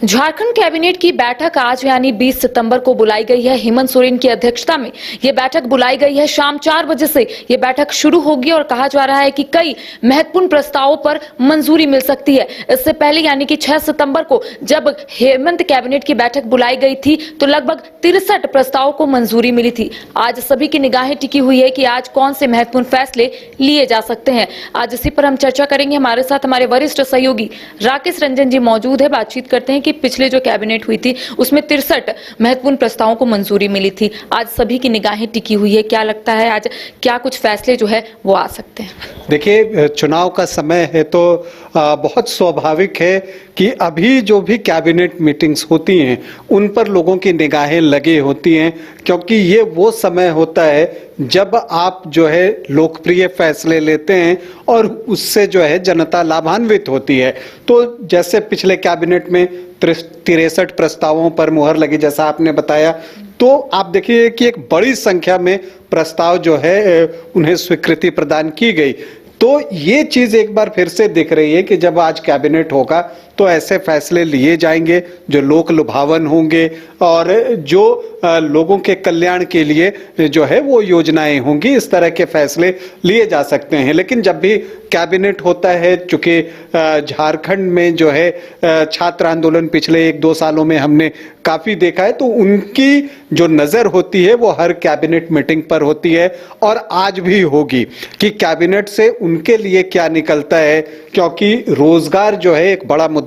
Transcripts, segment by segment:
Jharkhand cabinet की बैठक आज यानी 20 सितंबर को बुलाई गई है। हेमंत सोरेन की अध्यक्षता में ये बैठक बुलाई गई है। शाम 4 बजे से ये बैठक शुरू होगी और कहा जा रहा है कि कई महत्वपूर्ण प्रस्तावों पर मंजूरी मिल सकती है। इससे पहले यानी कि 6 सितंबर को जब हेमंत कैबिनेट की बैठक बुलाई गई थी तो लगभग 63 प्रस्तावों को मंजूरी मिली थी। आज सभी की निगाहें टिकी हुई है कि आज कौन से महत्वपूर्ण फैसले लिए जा सकते हैं। आज इसी पर हम चर्चा करेंगे। हमारे साथ हमारे वरिष्ठ सहयोगी राकेश रंजन जी मौजूद है। बातचीत करते हैं कि पिछले जो कैबिनेट हुई थी उसमें 63 महत्वपूर्ण प्रस्तावों को मंजूरी मिली थी। आज सभी की निगाहें टिकी हुई है। क्या लगता है आज क्या कुछ फैसले जो है वो आ सकते हैं? देखिए, चुनाव का समय है तो बहुत स्वाभाविक है कि अभी जो भी कैबिनेट मीटिंग्स होती हैं उन पर लोगों की निगाहें लगी होती हैं, क्योंकि ये वो समय होता है जब आप जो है लोकप्रिय फैसले लेते हैं और उससे जो है जनता लाभान्वित होती है। तो जैसे पिछले कैबिनेट में 63 प्रस्तावों पर मुहर लगी, जैसा आपने बताया, तो आप देखिए कि एक बड़ी संख्या में प्रस्ताव जो है उन्हें स्वीकृति प्रदान की गई। तो ये चीज एक बार फिर से दिख रही है कि जब आज कैबिनेट होगा तो ऐसे फैसले लिए जाएंगे जो लोक लुभावन होंगे और जो लोगों के कल्याण के लिए जो है वो योजनाएं होंगी। इस तरह के फैसले लिए जा सकते हैं। लेकिन जब भी कैबिनेट होता है, चूंकि झारखंड में जो है छात्र आंदोलन पिछले 1-2 सालों में हमने काफी देखा है, तो उनकी जो नजर होती है वो हर कैबिनेट मीटिंग पर होती है और आज भी होगी कि कैबिनेट से उनके लिए क्या निकलता है, क्योंकि रोजगार जो है एक बड़ा मुद्दा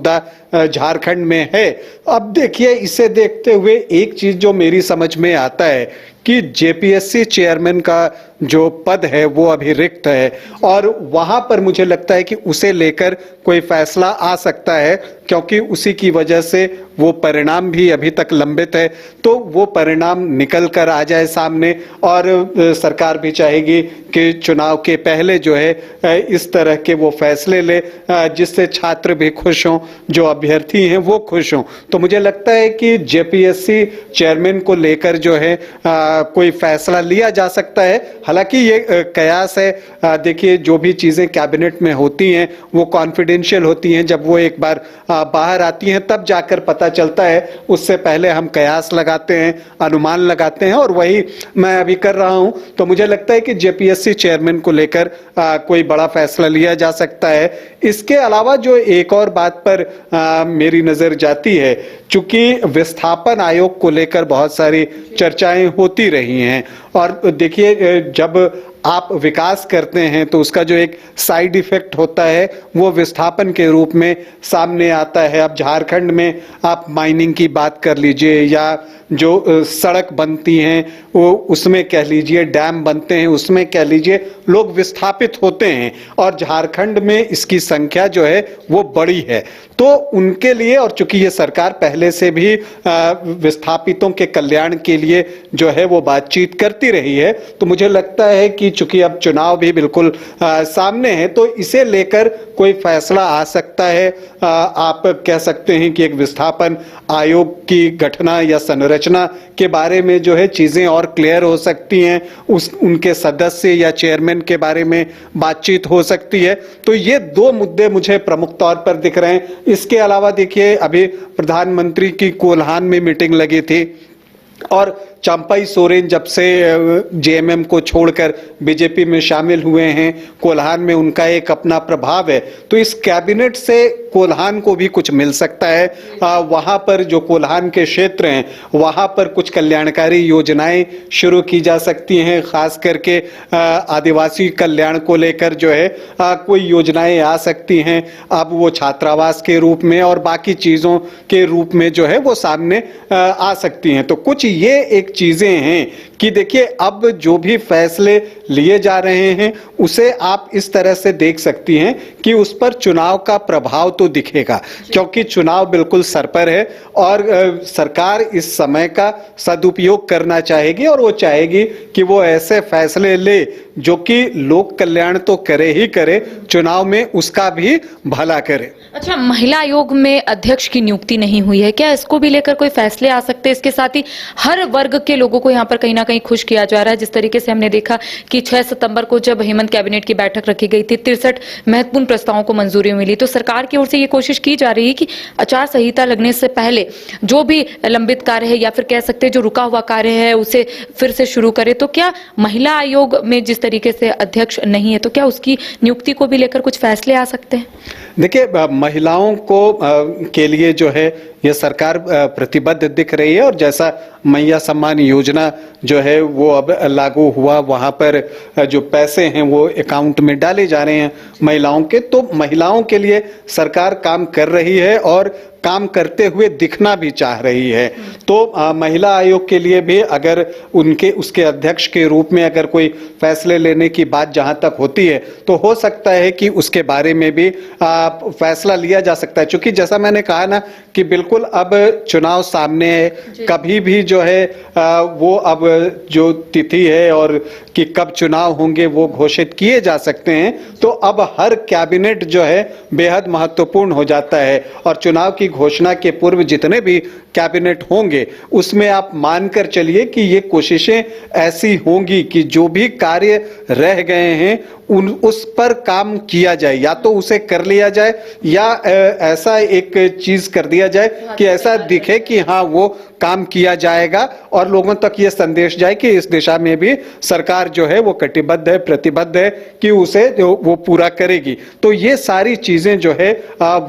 झारखंड में है। अब देखिए, इसे देखते हुए एक चीज जो मेरी समझ में आता है कि जेपीएससी चेयरमैन का जो पद है वो अभी रिक्त है और वहां पर मुझे लगता है कि उसे लेकर कोई फैसला आ सकता है, क्योंकि उसी की वजह से वो परिणाम भी अभी तक लंबित है। तो वो परिणाम निकल कर आ जाए सामने और सरकार भी चाहेगी कि चुनाव के पहले जो है इस तरह के वो फैसले ले जिससे छात्र भी खुश हों, जो अभ्यर्थी हैं वो खुश हों। तो मुझे लगता है कि जेपीएससी चेयरमैन को लेकर जो है कोई फैसला लिया जा सकता है। हालांकि ये कयास है। देखिए, जो भी चीजें कैबिनेट में होती हैं वो कॉन्फिडेंशियल होती हैं। जब वो एक बार बाहर आती हैं तब जाकर पता चलता है। उससे पहले हम कयास लगाते हैं, अनुमान लगाते हैं, और वही मैं अभी कर रहा हूं। तो मुझे लगता है कि जेपीएससी चेयरमैन को लेकर कोई बड़ा फैसला लिया जा सकता है। इसके अलावा जो एक और बात पर मेरी नजर जाती है, चूंकि विस्थापन आयोग को लेकर बहुत सारी चर्चाएं होती रही हैं और देखिए, जब आप विकास करते हैं तो उसका जो एक साइड इफेक्ट होता है वो विस्थापन के रूप में सामने आता है। अब झारखंड में आप माइनिंग की बात कर लीजिए या जो सड़क बनती हैं वो उसमें कह लीजिए, डैम बनते हैं उसमें कह लीजिए, लोग विस्थापित होते हैं और झारखंड में इसकी संख्या जो है वो बड़ी है। तो उनके लिए, और चूंकि ये सरकार पहले से भी विस्थापितों के कल्याण के लिए जो है वो बातचीत करती रही है, तो मुझे लगता है कि चूंकि अब चुनाव भी बिल्कुल सामने है तो इसे लेकर कोई फैसला आ सकता है। आप कह सकते हैं कि एक विस्थापन आयोग की गठना या संरचना के बारे में जो है चीजें और क्लियर हो सकती हैं। उनके सदस्य या चेयरमैन के बारे में बातचीत हो सकती है। तो ये 2 मुद्दे मुझे प्रमुख तौर पर दिख रहे हैं। इसके अलावा देखिए, अभी प्रधानमंत्री की कोल्हान में मीटिंग लगी थी और चंपाई सोरेन जब से जेएमएम को छोड़कर बीजेपी में शामिल हुए हैं, कोल्हान में उनका एक अपना प्रभाव है। तो इस कैबिनेट से कोल्हान को भी कुछ मिल सकता है। वहां पर जो कोल्हान के क्षेत्र हैं वहां पर कुछ कल्याणकारी योजनाएं शुरू की जा सकती हैं। खास करके आदिवासी कल्याण को लेकर जो है कोई योजनाएं आ सकती हैं। अब वो छात्रावास के रूप में और बाकी चीजों के रूप में जो है वो सामने आ सकती हैं। तो कुछ ये एक चीजें हैं कि देखिए, अब जो भी फैसले लिए जा रहे हैं उसे आप इस तरह से देख सकती हैं कि उस पर चुनाव का प्रभाव तो दिखेगा, क्योंकि चुनाव बिल्कुल सर पर है और सरकार इस समय का सदुपयोग करना चाहेगी और वो चाहेगी कि वो ऐसे फैसले ले जो कि लोक कल्याण तो करे ही करे, चुनाव में उसका भी भला करे। अच्छा, महिला आयोग में अध्यक्ष की नियुक्ति नहीं हुई है, क्या इसको भी लेकर कोई फैसले आ सकते हैं? इसके साथ ही हर वर्ग के लोगों को यहाँ पर कहीं ना कहीं खुश किया जा रहा है। जिस तरीके से हमने देखा कि 6 सितंबर को जब हेमंत कैबिनेट की बैठक रखी गई थी, 63 महत्वपूर्ण प्रस्तावों को मंजूरी मिली, तो सरकार की ओर से ये कोशिश की जा रही है कि आचार संहिता लगने से पहले जो भी लंबित कार्य है या फिर कह सकते हैं जो रुका हुआ कार्य है उसे फिर से शुरू करे। तो क्या महिला आयोग में जिस तरीके से अध्यक्ष नहीं है, तो क्या उसकी नियुक्ति को भी लेकर कुछ फैसले आ सकते हैं? देखिए, महिलाओं को के लिए जो है ये सरकार प्रतिबद्ध दिख रही है, और जैसा मैया सम्मान योजना जो है वो अब लागू हुआ, वहां पर जो पैसे हैं वो अकाउंट में डाले जा रहे हैं महिलाओं के, तो महिलाओं के लिए सरकार काम कर रही है और काम करते हुए दिखना भी चाह रही है। तो महिला आयोग के लिए भी अगर उसके अध्यक्ष के रूप में अगर कोई फैसले लेने की बात जहां तक होती है, तो हो सकता है कि उसके बारे में भी फैसला लिया जा सकता है। क्योंकि जैसा मैंने कहा ना कि बिल्कुल अब चुनाव सामने है, कभी भी जो है वो अब जो तिथि है और कि कब चुनाव होंगे वो घोषित किए जा सकते हैं। तो अब हर कैबिनेट जो है बेहद महत्वपूर्ण हो जाता है, और चुनाव की घोषणा के पूर्व जितने भी कैबिनेट होंगे उसमें आप मानकर चलिए कि ये कोशिशें ऐसी होंगी कि जो भी कार्य रह गए हैं उस पर काम किया जाए, या तो उसे कर लिया जाए या ऐसा एक चीज कर दिया जाए कि ऐसा दिखे कि हाँ वो काम किया जाएगा, और लोगों तक ये संदेश जाए कि इस दिशा में भी सरकार जो है वो कटिबद्ध है, प्रतिबद्ध है कि उसे वो पूरा करेगी। तो ये सारी चीजें जो है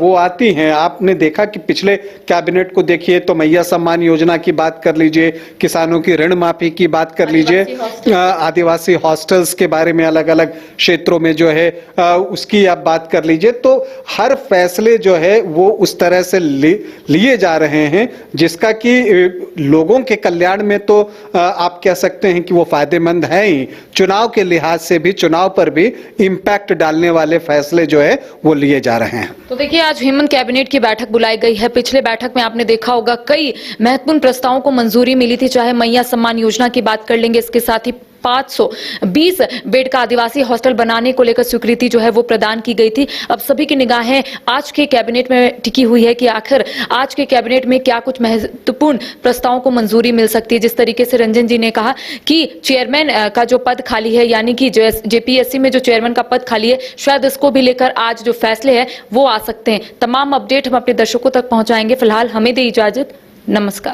वो आती हैं। आपने देखा कि पिछले कैबिनेट को देखिए तो मैया सम्मान योजना की बात कर लीजिए, किसानों की ऋण माफी की बात कर लीजिए, आदिवासी हॉस्टल्स के बारे में अलग अलग क्षेत्रों में जो है उसकी आप बात कर लीजिए। तो हर फैसले जो है वो उस तरह से लिए जा रहे हैं जिसका कि लोगों के कल्याण में तो आप कह सकते हैं कि वो फायदेमंद है ही, चुनाव के लिहाज से भी, चुनाव पर भी इम्पैक्ट डालने वाले फैसले जो है वो लिए जा रहे हैं। तो देखिए, आज हेमंत कैबिनेट की बैठक बुलाई गई है। पिछले बैठक में आपने देखा होगा कई महत्वपूर्ण प्रस्तावों को मंजूरी मिली थी, चाहे मैया सम्मान योजना की बात कर लेंगे, इसके साथ ही 520 बेड का आदिवासी हॉस्टल बनाने को लेकर स्वीकृति जो है वो प्रदान की गई थी। अब सभी की निगाहें आज के कैबिनेट में टिकी हुई है कि आखिर आज के कैबिनेट में क्या कुछ महत्वपूर्ण प्रस्तावों को मंजूरी मिल सकती है। जिस तरीके से रंजन जी ने कहा कि चेयरमैन का जो पद खाली है, यानी कि जेपीएससी में जो चेयरमैन का पद खाली है, शायद इसको भी लेकर आज जो फैसले हैं वो आ सकते हैं। तमाम अपडेट हम अपने दर्शकों तक पहुंचाएंगे। फिलहाल हमें दे इजाजत, नमस्कार।